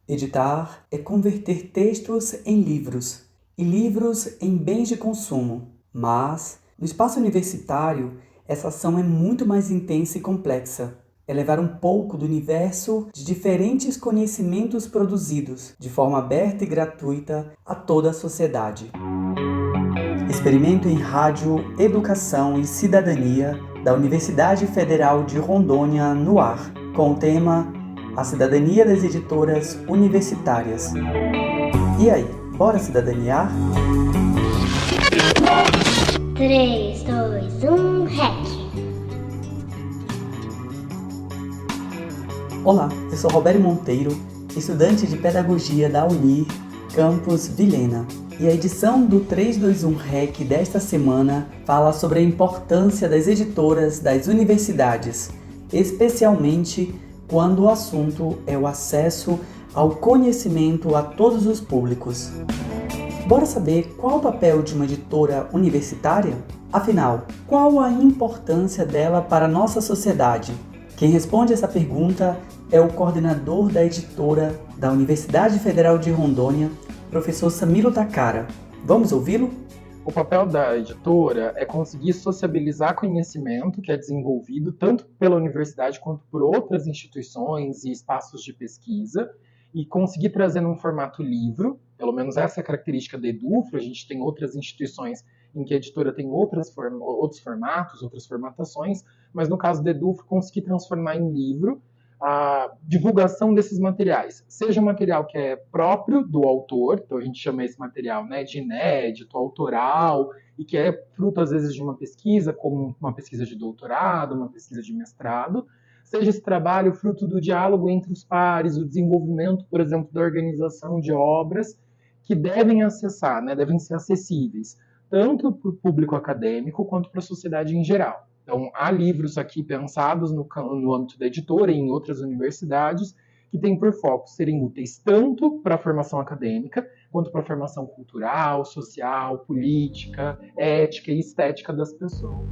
Editar é converter textos em livros e livros em bens de consumo. Mas, no espaço universitário, essa ação é muito mais intensa e complexa. É levar um pouco do universo de diferentes conhecimentos produzidos de forma aberta e gratuita a toda a sociedade. Experimento em Rádio, Educação e Cidadania da Universidade Federal de Rondônia no ar, com o tema A Cidadania das Editoras Universitárias. E aí, bora cidadaniar? 3, 2, 1, REC! Olá, eu sou Roberto Monteiro, estudante de Pedagogia da UNIR, Campus Vilhena. E a edição do 321 REC desta semana fala sobre a importância das editoras das universidades, especialmente quando o assunto é o acesso ao conhecimento a todos os públicos. Bora saber qual o papel de uma editora universitária? Afinal, qual a importância dela para a nossa sociedade? Quem responde essa pergunta é o coordenador da editora da Universidade Federal de Rondônia, professor Samilo Takara. Vamos ouvi-lo? O papel da editora é conseguir sociabilizar conhecimento que é desenvolvido tanto pela universidade quanto por outras instituições e espaços de pesquisa e conseguir trazer num formato livro, pelo menos essa é a característica da Edufro. A gente tem outras instituições em que a editora tem outros formatos, outras formatações, mas no caso da Edufro, conseguir transformar em livro a divulgação desses materiais, seja material que é próprio do autor, então a gente chama esse material, né, de inédito, autoral, e que é fruto às vezes de uma pesquisa, como uma pesquisa de doutorado, uma pesquisa de mestrado, seja esse trabalho fruto do diálogo entre os pares, o desenvolvimento, por exemplo, da organização de obras que devem acessar, né, devem ser acessíveis, tanto para o público acadêmico quanto para a sociedade em geral. Então, há livros aqui pensados no âmbito da editora e em outras universidades que têm por foco serem úteis tanto para a formação acadêmica, quanto para a formação cultural, social, política, ética e estética das pessoas.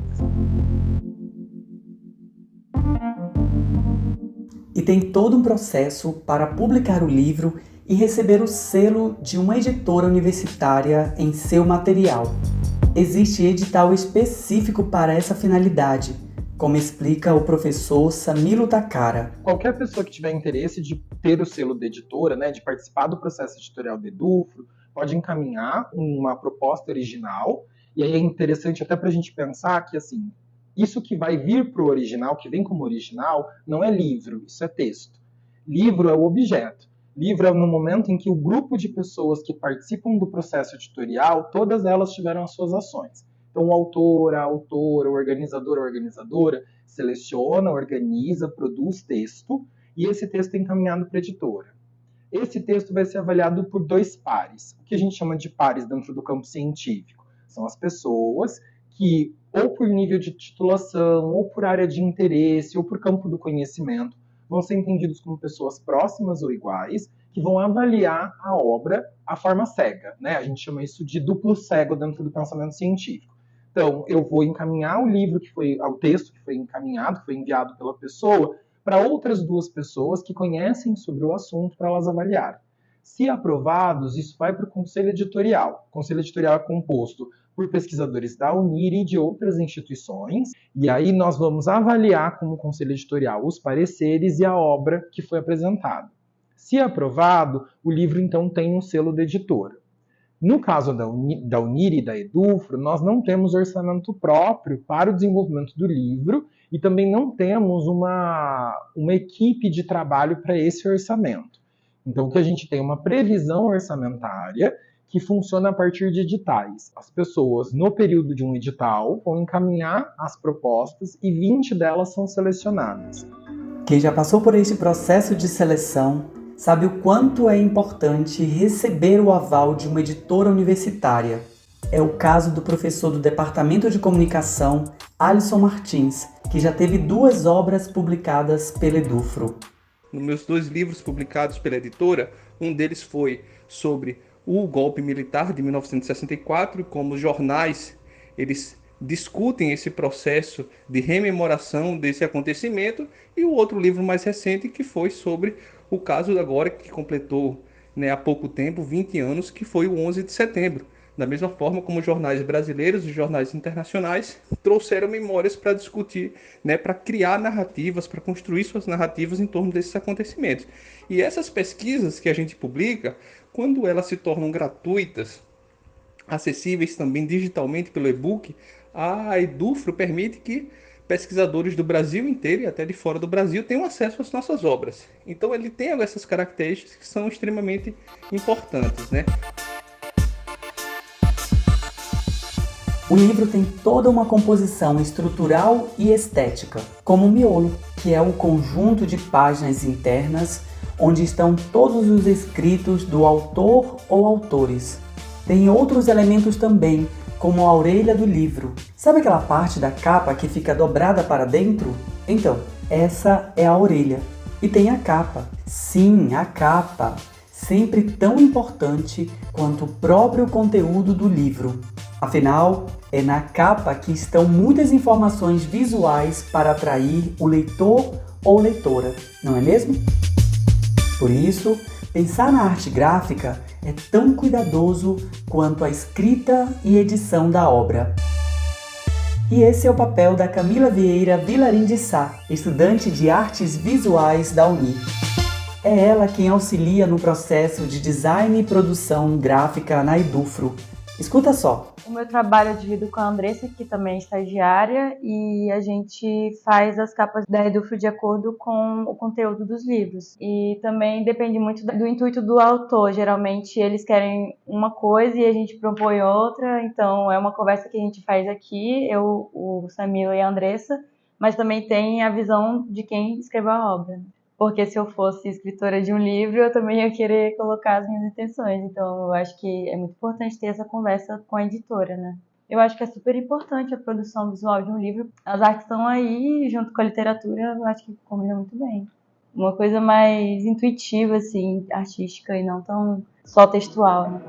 E tem todo um processo para publicar o livro e receber o selo de uma editora universitária em seu material. Existe edital específico para essa finalidade, como explica o professor Samilo Takara. Qualquer pessoa que tiver interesse de ter o selo de editora, né, de participar do processo editorial do Edufro, pode encaminhar uma proposta original, e aí é interessante até para a gente pensar que, assim, isso que vai vir para o original, que vem como original, não é livro, isso é texto. Livro é o objeto. Livro é no momento em que o grupo de pessoas que participam do processo editorial, todas elas tiveram as suas ações. Então, o autor, a autora, o organizador, a organizadora, seleciona, organiza, produz texto, e esse texto é encaminhado para a editora. Esse texto vai ser avaliado por dois pares, o que a gente chama de pares dentro do campo científico. São as pessoas que, ou por nível de titulação, ou por área de interesse, ou por campo do conhecimento, vão ser entendidos como pessoas próximas ou iguais, que vão avaliar a obra à forma cega, né? A gente chama isso de duplo cego dentro do pensamento científico. Então, eu vou encaminhar o texto que foi encaminhado, que foi enviado pela pessoa, para outras duas pessoas que conhecem sobre o assunto para elas avaliarem. Se aprovados, isso vai para o conselho editorial. O conselho editorial é composto por pesquisadores da UNIR e de outras instituições, e aí nós vamos avaliar como conselho editorial os pareceres e a obra que foi apresentada. Se aprovado, o livro então tem um selo da editora. No caso da UNIR e da Edufro, nós não temos orçamento próprio para o desenvolvimento do livro e também não temos uma equipe de trabalho para esse orçamento. Então, o que a gente tem é uma previsão orçamentária que funciona a partir de editais. As pessoas, no período de um edital, vão encaminhar as propostas e 20 delas são selecionadas. Quem já passou por este processo de seleção sabe o quanto é importante receber o aval de uma editora universitária. É o caso do professor do Departamento de Comunicação, Alisson Martins, que já teve 2 obras publicadas pela Edufro. Nos meus 2 livros publicados pela editora, um deles foi sobre o golpe militar de 1964, como os jornais eles discutem esse processo de rememoração desse acontecimento, e o outro livro mais recente que foi sobre o caso agora que completou, né, há pouco tempo, 20 anos, que foi o 11 de setembro. Da mesma forma como jornais brasileiros e jornais internacionais trouxeram memórias para discutir, né, para criar narrativas, para construir suas narrativas em torno desses acontecimentos. E essas pesquisas que a gente publica, quando elas se tornam gratuitas, acessíveis também digitalmente pelo e-book, a Edufro permite que pesquisadores do Brasil inteiro e até de fora do Brasil tenham acesso às nossas obras. Então ele tem essas características que são extremamente importantes, né? O livro tem toda uma composição estrutural e estética, como o miolo, que é o conjunto de páginas internas onde estão todos os escritos do autor ou autores. Tem outros elementos também, como a orelha do livro. Sabe aquela parte da capa que fica dobrada para dentro? Então, essa é a orelha. E tem a capa. Sim, a capa. Sempre tão importante quanto o próprio conteúdo do livro. Afinal, é na capa que estão muitas informações visuais para atrair o leitor ou leitora, não é mesmo? Por isso, pensar na arte gráfica é tão cuidadoso quanto a escrita e edição da obra. E esse é o papel da Camila Vieira Vilarim de Sá, estudante de artes visuais da UNIR. É ela quem auxilia no processo de design e produção gráfica na Edufro. Escuta só. O meu trabalho eu divido com a Andressa, que também é estagiária, e a gente faz as capas da Edufro de acordo com o conteúdo dos livros. E também depende muito do intuito do autor. Geralmente eles querem uma coisa e a gente propõe outra, então é uma conversa que a gente faz aqui, eu, o Samilo e a Andressa, mas também tem a visão de quem escreveu a obra. Porque se eu fosse escritora de um livro, eu também ia querer colocar as minhas intenções. Então, eu acho que é muito importante ter essa conversa com a editora, né? Eu acho que é super importante a produção visual de um livro. As artes estão aí, junto com a literatura, eu acho que combina muito bem. Uma coisa mais intuitiva, assim, artística, e não tão só textual, né?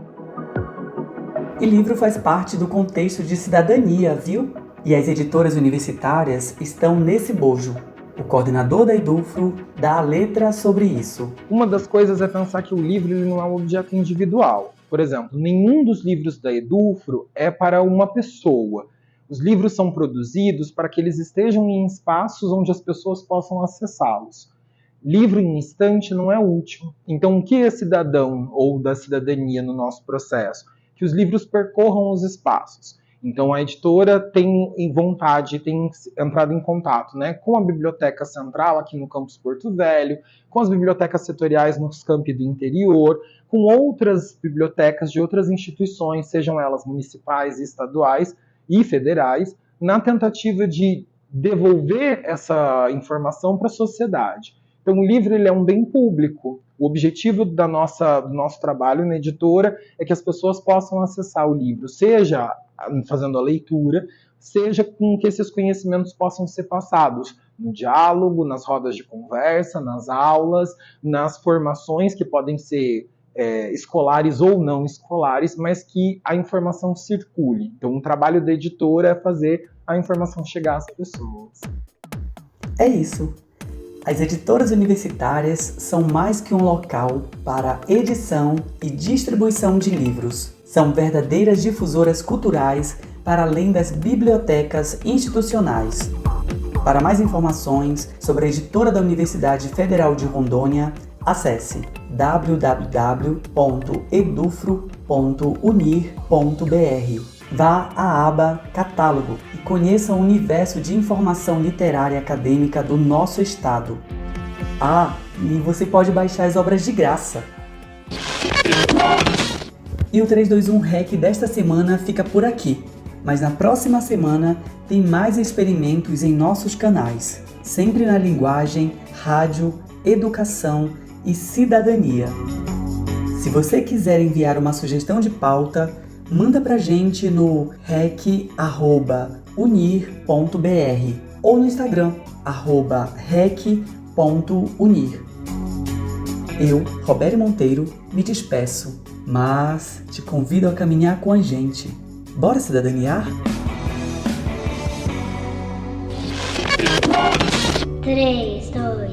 E livro faz parte do contexto de cidadania, viu? E as editoras universitárias estão nesse bojo. O coordenador da Edufro dá a letra sobre isso. Uma das coisas é pensar que o livro ele não é um objeto individual. Por exemplo, nenhum dos livros da Edufro é para uma pessoa. Os livros são produzidos para que eles estejam em espaços onde as pessoas possam acessá-los. Livro em estante não é útil. Então, o que é cidadão ou da cidadania no nosso processo? Que os livros percorram os espaços. Então, a editora tem vontade, tem entrado em contato, né, com a Biblioteca Central aqui no campus Porto Velho, com as bibliotecas setoriais nos campi do interior, com outras bibliotecas de outras instituições, sejam elas municipais, estaduais e federais, na tentativa de devolver essa informação para a sociedade. Então, o livro ele é um bem público. O objetivo do nosso trabalho na editora é que as pessoas possam acessar o livro, seja fazendo a leitura, seja com que esses conhecimentos possam ser passados no diálogo, nas rodas de conversa, nas aulas, nas formações que podem ser escolares ou não escolares, mas que a informação circule. Então, o trabalho da editora é fazer a informação chegar às pessoas. É isso. As editoras universitárias são mais que um local para edição e distribuição de livros. São verdadeiras difusoras culturais para além das bibliotecas institucionais. Para mais informações sobre a editora da Universidade Federal de Rondônia, acesse www.edufro.unir.br. Vá à aba Catálogo e conheça o universo de informação literária e acadêmica do nosso estado. Ah, e você pode baixar as obras de graça. E o 321 REC desta semana fica por aqui, mas na próxima semana tem mais experimentos em nossos canais, sempre na linguagem, rádio, educação e cidadania. Se você quiser enviar uma sugestão de pauta, manda pra gente no rec@unir.br ou no Instagram @rec.unir. Eu, Roberto Monteiro, me despeço, mas te convido a caminhar com a gente. Bora cidadaniar? 3, 2,